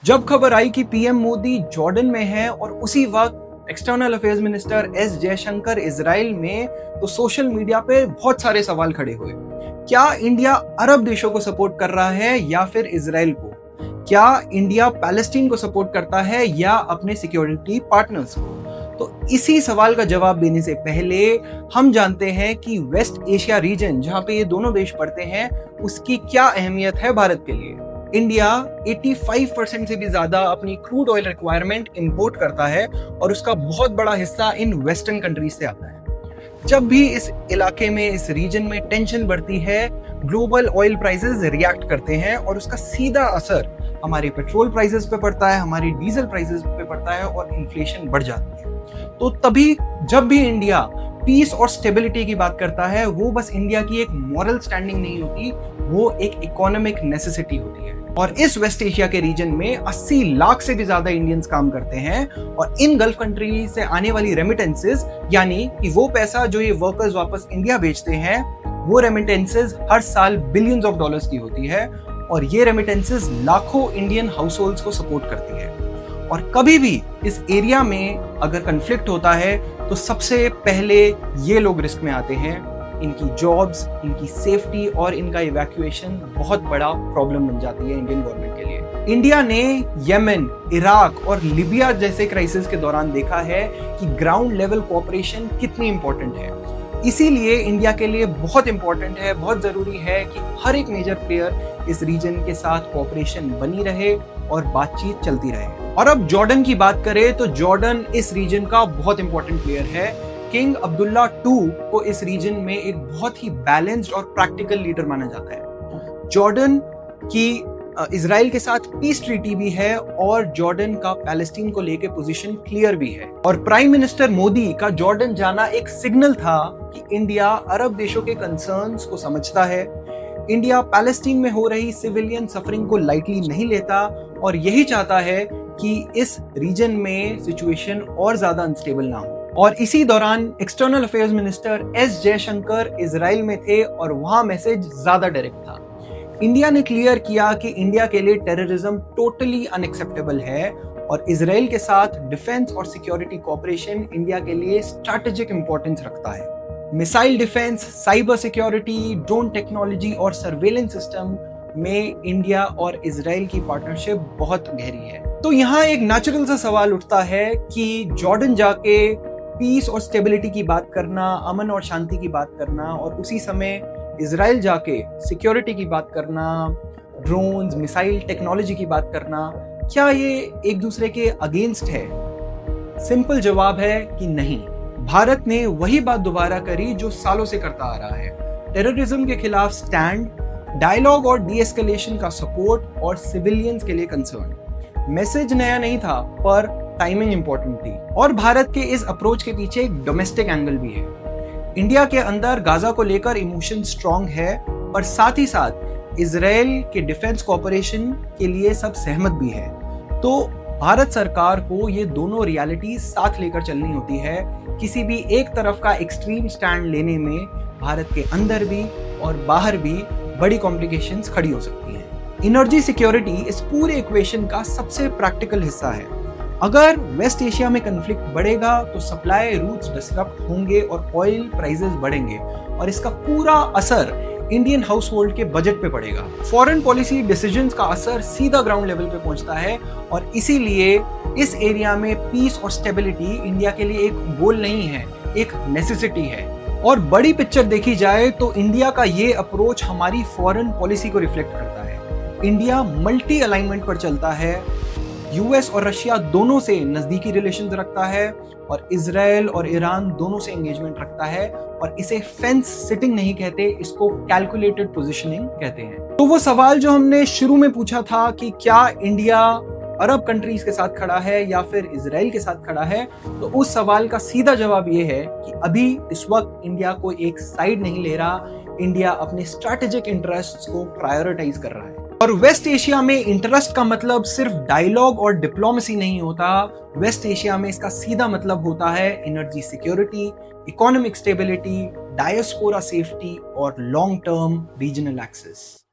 जब खबर आई कि पीएम मोदी जॉर्डन में है और उसी वक्त external affairs minister S Jaishankar Israel में, तो सोशल मीडिया पे बहुत सारे सवाल खड़े हुए। क्या इंडिया अरब देशों को सपोर्ट कर रहा है या फिर इजराइल को? क्या इंडिया पैलेस्टीन को सपोर्ट करता है या अपने सिक्योरिटी पार्टनर्स को? तो इसी सवाल का जवाब देने से पहले हम जानते हैं कि वेस्ट एशिया रीजन, जहां पे ये दोनों देश पड़ते हैं, उसकी क्या अहमियत है भारत के लिए। इंडिया 85% से भी ज्यादा अपनी क्रूड ऑयल रिक्वायरमेंट इंपोर्ट करता है और उसका बहुत बड़ा हिस्सा इन वेस्टर्न कंट्रीज से आता है। जब भी इस इलाके में, इस रीजन में टेंशन बढ़ती है, ग्लोबल ऑयल प्राइसेस रिएक्ट करते हैं और उसका सीधा असर हमारे पेट्रोल प्राइसेस पे पड़ता है, हमारी डीजल प्राइसेस पे पड़ता है और इन्फ्लेशन बढ़ जाती है। तो तभी जब भी इंडिया पीस और स्टेबिलिटी की बात करता है, वो बस इंडिया की एक मॉरल स्टैंडिंग नहीं होती, वो एक इकोनॉमिक नेसेसिटी होती है। और इस वेस्ट एशिया के रीजन में 80 लाख से भी ज्यादा इंडियंस काम करते हैं और इन गल्फ कंट्री से आने वाली रेमिटेंसेस, यानी कि वो पैसा जो ये वर्कर्स वापस इंडिया भेजते हैं, वो रेमिटेंसेस हर साल बिलियंस ऑफ डॉलर्स की होती है और ये रेमिटेंसेस लाखों इंडियन हाउस होल्ड्स को सपोर्ट करती है। और कभी भी इस एरिया में अगर कन्फ्लिक्ट होता है तो सबसे पहले ये लोग रिस्क में आते हैं। इनकी जॉब्स, इनकी सेफ्टी और इनका इवैक्यूएशन बहुत बड़ा प्रॉब्लम बन जाती है इंडियन गवर्नमेंट के लिए। इंडिया ने यमन, इराक और लिबिया जैसे क्राइसिस के दौरान देखा है कि ग्राउंड लेवल कोऑपरेशन कितनी इंपॉर्टेंट है। इसीलिए इंडिया के लिए बहुत इंपॉर्टेंट है, बहुत जरूरी है कि हर एक मेजर प्लेयर इस रीजन के साथ कोऑपरेशन बनी रहे और बातचीत चलती रहे। और अब जॉर्डन की बात करें तो जॉर्डन इस रीजन का बहुत इंपॉर्टेंट प्लेयर है। किंग अब्दुल्ला II को इस रीजन में एक बहुत ही बैलेंस्ड और प्रैक्टिकल लीडर माना जाता है। जॉर्डन की इजराइल के साथ पीस ट्रीटी भी है और जॉर्डन का पैलेस्टीन को लेकर पोजीशन क्लियर भी है। और प्राइम मिनिस्टर मोदी का जॉर्डन जाना एक सिग्नल था कि इंडिया अरब देशों के कंसर्न्स को समझता है। इंडिया पैलेस्टीन में हो रही सिविलियन सफरिंग को लाइटली नहीं लेता और यही चाहता है कि इस रीजन में सिचुएशन और ज्यादा अनस्टेबल ना हो। और इसी दौरान external affairs minister S Jaishankar Israel में थे और वहां मैसेज ज्यादा डायरेक्ट था। इंडिया ने क्लियर किया कि इंडिया के लिए टेररिज्म टोटली अनएक्सेप्टेबल है और इजराइल के साथ डिफेंस और सिक्योरिटी कोऑपरेशन इंडिया के लिए स्ट्रैटेजिक इंपॉर्टेंस रखता है। Missile defence, cyber security, drone technology और सर्वेलेंस सिस्टम में इंडिया और इजराइल की पार्टनरशिप बहुत गहरी है। तो यहाँ एक नेचुरल सा सवाल उठता है कि जॉर्डन जाके पीस और स्टेबिलिटी की बात करना, अमन और शांति की बात करना और उसी समय इजराइल जाके सिक्योरिटी की बात करना, ड्रोन्स, मिसाइल टेक्नोलॉजी की बात करना, क्या ये एक दूसरे के अगेंस्ट है? सिंपल जवाब है कि नहीं। भारत ने वही बात दोबारा करी जो सालों से करता आ रहा है। टेररिज्म के खिलाफ स्टैंड, डायलॉग और डीएस्केलेशन का सपोर्ट और सिविलियंस के लिए कंसर्न। मैसेज नया नहीं था पर टाइमिंग इंपॉर्टेंट थी। और भारत के इस अप्रोच के पीछे एक डोमेस्टिक एंगल भी है। इंडिया के अंदर गाजा को लेकर इमोशन स्ट्रांग है पर साथ ही साथ इजराइल के डिफेंस कोऑपरेशन के लिए सब सहमत भी है। तो भारत सरकार को ये दोनों रियलिटी साथ लेकर चलनी होती है। किसी भी एक तरफ का एक्सट्रीम स्टैंड लेने में भारत के अंदर भी और बाहर भी बड़ी कॉम्प्लिकेशंस खड़ी हो सकती हैं। एनर्जी सिक्योरिटी इस पूरे इक्वेशन का सबसे प्रैक्टिकल हिस्सा है। अगर वेस्ट एशिया में कन्फ्लिक्ट बढ़ेगा तो सप्लाई रूट्स डिसरप्ट होंगे और ऑयल प्राइसेस बढ़ेंगे और इसका पूरा असर इंडियन हाउस होल्ड के बजट पे पड़ेगा। फॉरेन पॉलिसी डिसीजंस का असर सीधा ग्राउंड लेवल पे पहुंचता है और इसीलिए इस एरिया में पीस और स्टेबिलिटी इंडिया के लिए एक गोल नहीं है, एक नेसेसिटी है। और बड़ी पिक्चर देखी जाए तो इंडिया का ये अप्रोच हमारी फॉरेन पॉलिसी को रिफ्लेक्ट करता है। इंडिया मल्टी अलाइनमेंट पर चलता है, यूएस और रशिया दोनों से नजदीकी रिलेशंस रखता है और इजराइल और ईरान दोनों से एंगेजमेंट रखता है और इसे फेंस सिटिंग नहीं कहते, इसको कैलकुलेटेड पोजीशनिंग कहते हैं। तो वो सवाल जो हमने शुरू में पूछा था कि क्या इंडिया अरब कंट्रीज के साथ खड़ा है या फिर इजराइल के साथ खड़ा है, तो उस सवाल का सीधा जवाब ये है कि अभी इस वक्त इंडिया को एक साइड नहीं ले रहा। इंडिया अपने स्ट्रैटेजिक इंटरेस्ट्स को प्रायोरिटाइज कर रहा है। और वेस्ट एशिया में इंटरेस्ट का मतलब सिर्फ डायलॉग और डिप्लोमेसी नहीं होता। वेस्ट एशिया में इसका सीधा मतलब होता है energy security, economic stability, diaspora safety और लॉन्ग टर्म रीजनल एक्सेस।